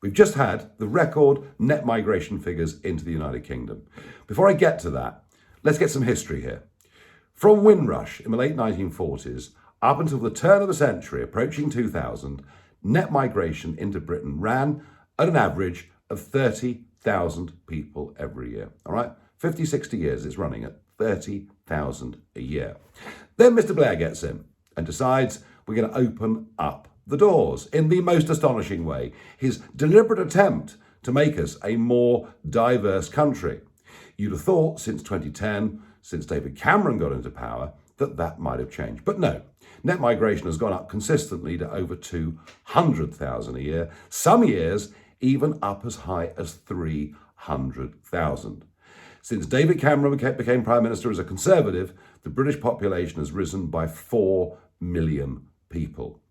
We've just had the record net migration figures into the United Kingdom. Before I get to that, let's get some history here. From Windrush in the late 1940s up until the turn of the century, approaching 2000, net migration into Britain ran at an average of 30,000 people every year. All right, 50, 60 years it's running at 30,000 a year. Then Mr. Blair gets in and decides we're going to open up the doors in the most astonishing way. His deliberate attempt to make us a more diverse country. You'd have thought since 2010, since David Cameron got into power, that might have changed. But no, net migration has gone up consistently to over 200,000 a year, some years even up as high as 300,000. Since David Cameron became Prime Minister as a Conservative, the British population has risen by 4 million people.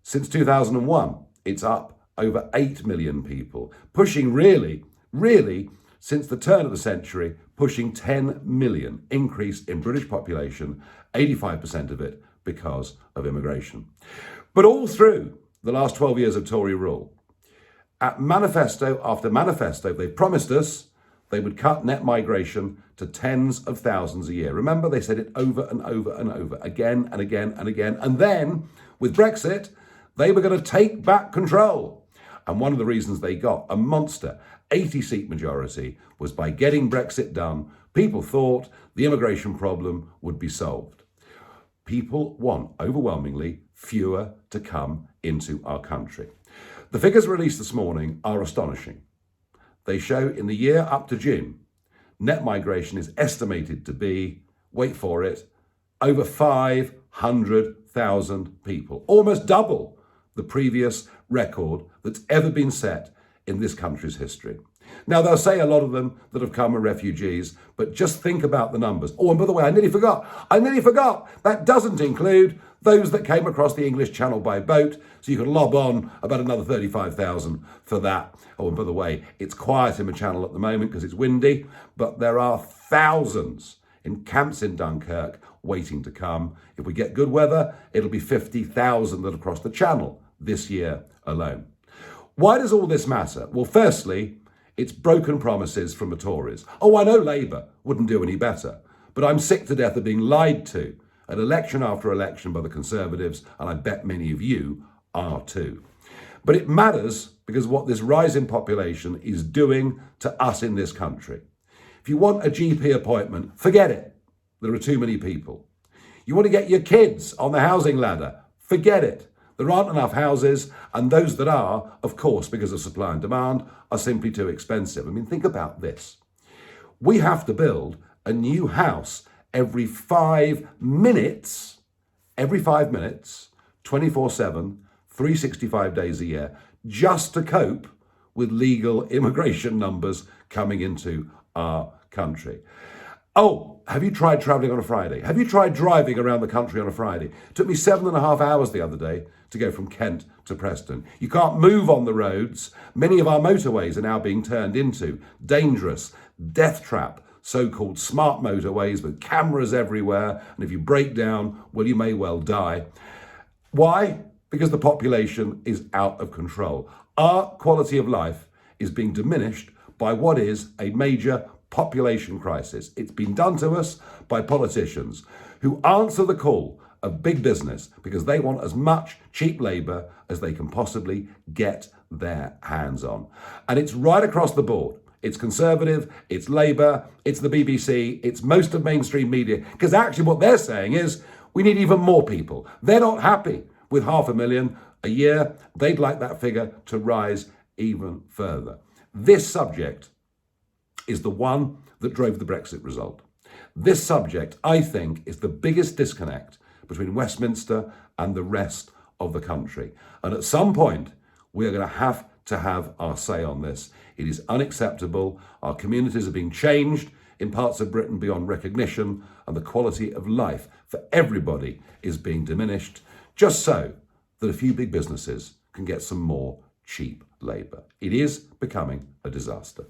Since 2001, it's up over 8 million people, pushing really, since the turn of the century, pushing 10 million increase in British population, 85% of it because of immigration. But all through the last 12 years of Tory rule, at manifesto after manifesto, they promised us they would cut net migration to tens of thousands a year. Remember, they said it over and over and over, again and again and again. And then, with Brexit, they were going to take back control. And one of the reasons they got a monster 80-seat majority was by getting Brexit done. People thought the immigration problem would be solved. People want, overwhelmingly, fewer to come into our country. The figures released this morning are astonishing. They show in the year up to June, net migration is estimated to be, wait for it, over 500,000 people, almost double the previous record that's ever been set in this country's history. Now, they'll say a lot of them that have come are refugees, but just think about the numbers. Oh, and by the way, I nearly forgot. That doesn't include those that came across the English Channel by boat, so you can lob on about another 35,000 for that. Oh, and by the way, it's quiet in the Channel at the moment because it's windy, but there are thousands in camps in Dunkirk waiting to come. If we get good weather, it'll be 50,000 that have crossed the Channel this year alone. Why does all this matter? Well, firstly, it's broken promises from the Tories. Oh, I know Labour wouldn't do any better, but I'm sick to death of being lied to at election after election by the Conservatives, and I bet many of you are too. But it matters because what this rise in population is doing to us in this country. If you want a GP appointment, forget it. There are too many people. You want to get your kids on the housing ladder, forget it. There aren't enough houses, and those that are, of course, because of supply and demand, are simply too expensive. I mean, think about this. We have to build a new house every 5 minutes, 24/7, 365 days a year, just to cope with legal immigration numbers coming into our country. Oh, have you tried traveling on a Friday? Have you tried driving around the country on a Friday? It took me 7.5 hours the other day to go from Kent to Preston. You can't move on the roads. Many of our motorways are now being turned into dangerous, death trap, so-called smart motorways with cameras everywhere. And if you break down, well, you may well die. Why? Because the population is out of control. Our quality of life is being diminished by what is a major population crisis. It's been done to us by politicians who answer the call of big business because they want as much cheap labour as they can possibly get their hands on. And it's right across the board. It's Conservative, it's Labour, it's the BBC, it's most of mainstream media, because actually what they're saying is we need even more people. They're not happy with 500,000 a year. They'd like that figure to rise even further. This subject is the one that drove the Brexit result. This subject, I think, is the biggest disconnect between Westminster and the rest of the country. And at some point, we're going to have our say on this. It is unacceptable. Our communities are being changed in parts of Britain beyond recognition, and the quality of life for everybody is being diminished, just so that a few big businesses can get some more cheap labour. It is becoming a disaster.